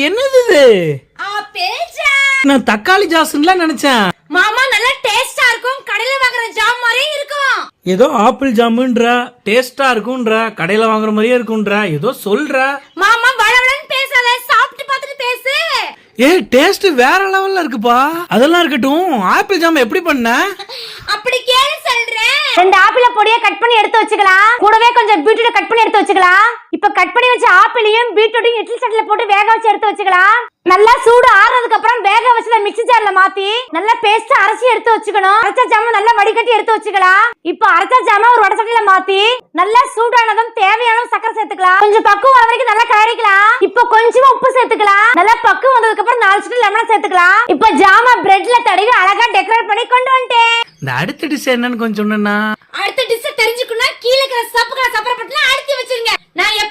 என்னது இது? Apple jam. நான் தக்காளி ஜாஸ்லாம் நினைச்சேன். மாமா நல்லா டேஸ்டா இருக்கும், கடையில வாங்குற ஜாம் மாதிரியே இருக்கும். ஏதோ ஆப்பிள் ஜாமுன்றா, டேஸ்டா இருக்கும்ன்றா, கடையில வாங்குற மாதிரியே இருக்கும்ன்றா, ஏதோ சொல்றா. மாமா வளவளன்னு பேசாத, சாப்பிட்டு பார்த்துட்டு பேசு. டேஸ்ட் வேற லெவல்ல இருக்குப்பா. அதெல்லாம் இருக்கட்டும், ஆப்பிள் ஜாம் எப்படி பண்ண? அப்படி கேளு சொல்றேன். 2 ஆப்பிள பொடியா கட் பண்ணி எடுத்து வச்சுக்கலாம். கூடவே கொஞ்சம் பீட்ரூட் கட் பண்ணி எடுத்து வச்சுக்கலாம். இப்ப கட் பண்ணி வச்ச ஆப்பிளையும் பீட்ரூட்டையும் இட்லி சட்டில போட்டு வேக வச்சு எடுத்து வச்சுக்கலாம். நல்லா சூடு ஆறதுக்கு அப்புறம் வேக வச்சத மிக்ஸி ஜார்ல மாத்தி நல்லா பேஸ்ட் அரைச்சி எடுத்து வச்சுக்கணும். அரைச்ச ஜாம நல்லா வடிகட்டி எடுத்து வச்சுக்கலாம். இப்ப அரைச்ச ஜாம ஒரு வடை சட்டில மாத்தி நல்லா சூடானதும் தேவையான சக்கரை சேர்த்துக்கலாம். கொஞ்சம் பக்குவம் வர வரைக்கும் நல்லா கலரிக்கலாம். இப்ப கொஞ்சமா உப்பு சேர்த்துக்கலாம். நல்லா பக்குவம் வந்ததுக்கு அப்புறம் 4 ஸ்பூன் லெமன் சேர்த்துக்கலாம். இப்ப ஜாம பிரெட்ல தடவி அழகா டெக்கரேட் பண்ணி கொண்டு வந்துட்டேன். இந்த அடுத்த டிஷ் என்னன்னு கொஞ்சம் சொன்னா. அடுத்த டிஷ் தெரிஞ்சுக்கணும், கீழே இருக்கிற சப்புக்கு சப்பர பட்டனை அழுத்தி வச்சிருங்க. நான்